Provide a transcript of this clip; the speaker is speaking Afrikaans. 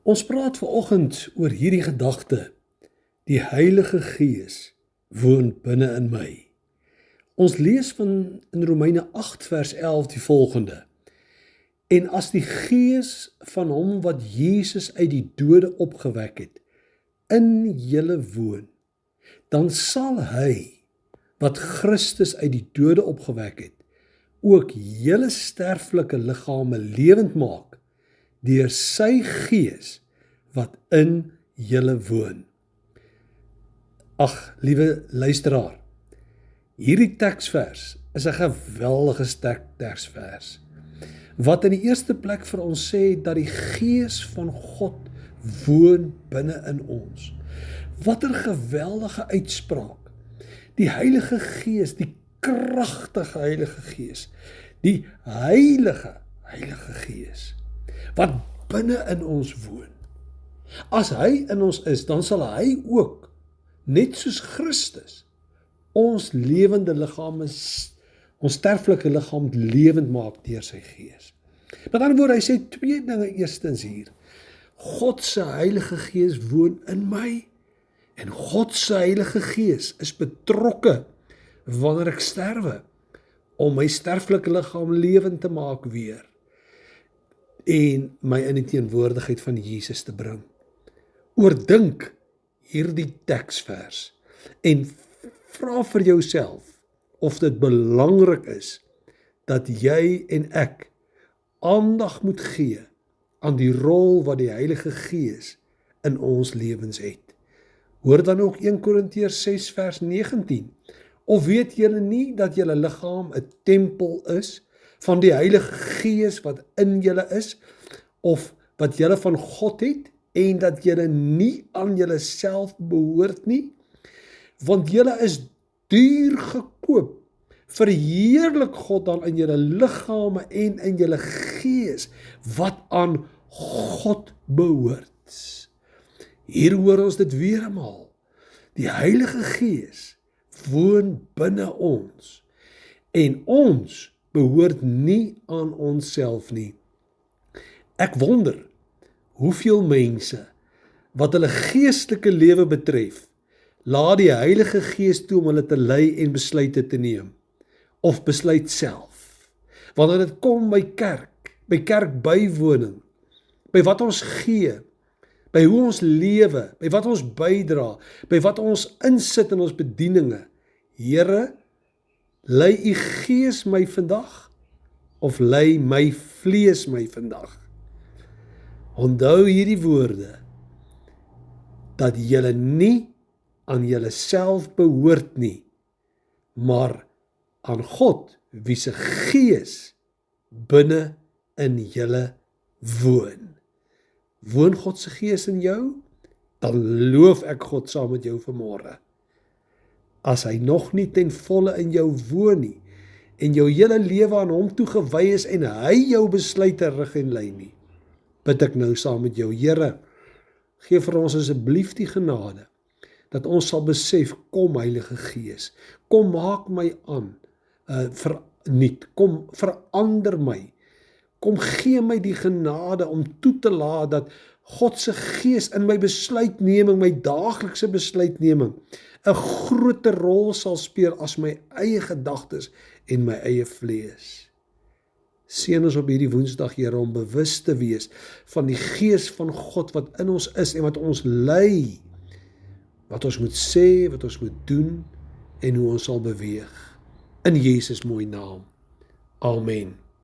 Ons praat vanoggend oor hierdie gedagte. Die Heilige Gees woon binne in my. Ons lees in Romeine 8 vers 11 die volgende. En as die Gees van hom wat Jesus uit die dode opgewek het, in julle woon, dan sal hy, wat Christus uit die dode opgewek het, ook julle sterflike liggame lewend maak, deur sy Gees wat in julle woon. Ag, liewe luisteraar, hierdie teksvers is 'n geweldige sterk teksvers, wat in die eerste plek vir ons sê dat die Gees van God woon binne in ons. Wat 'n geweldige uitspraak. Die Heilige Gees, die kragtige Heilige Gees, die Heilige Gees, wat binne in ons woon. As hy in ons is, dan sal hy ook, net soos Christus, ons lewende liggaam, ons sterflike liggaam lewend maak deur sy Gees. Met ander woorde, hy sê twee dinge eerstens hier. God se Heilige Gees woon in my, en God se Heilige Gees is betrokke wanneer ek sterwe, om my sterflike liggaam lewend te maak weer, en my in die teenwoordigheid van Jesus te bring. Oordink hierdie teksvers, en vra vir jouself, of dit belangrik is, dat jy en ek aandag moet gee aan die rol wat die Heilige Gees in ons lewens het. Hoor dan ook 1 Korintiërs 6 vers 19. Of weet julle nie dat julle liggaam 'n tempel is van die Heilige Gees wat in julle is, of wat julle van God het, en dat julle nie aan julle self behoort nie? Want julle is duur gekoop. Verheerlik God dan in julle liggame en in julle gees, wat aan God behoort. Hier hoor ons dit weer eenmaal. Die Heilige Gees woon binne ons, en ons behoort nie aan onsself nie. Ek wonder, hoeveel mense, wat hulle geestelike lewe betref, laat die Heilige Gees toe om hulle te lei en besluite te neem, of besluit self. Wanneer dit kom by kerkbywoning, by wat ons gee, by hoe ons lewe, by wat ons bydra, by wat ons insit in ons bedieninge. Here, lei u Gees my vandag, of lei my vlees my vandag? Onthou hierdie woorde, dat julle nie aan julle self behoort nie, maar aan God, wie se Gees binne in julle woon. Woon God se Gees in jou? Dan loof ek God saam met jou vanmôre. As hy nog nie ten volle in jou woon nie, en jou hele lewe aan hom toegewy is, en hy jou besluite rig en lei nie, bid ek nou saam met jou. Here, gee vir ons asseblief die genade, dat ons sal besef, kom Heilige Gees, kom maak my aan, vernuut, kom verander my, kom gee my die genade om toe te laat dat God se Gees in my besluitneming, my daaglikse besluitneming, 'n groter rol sal speel as my eie gedagtes en my eie vlees. Seën ons op hierdie Woensdag, Here, om bewus te wees van die Gees van God wat in ons is en wat ons lei, wat ons moet sê, wat ons moet doen en hoe ons sal beweeg. In Jesus mooi naam. Amen.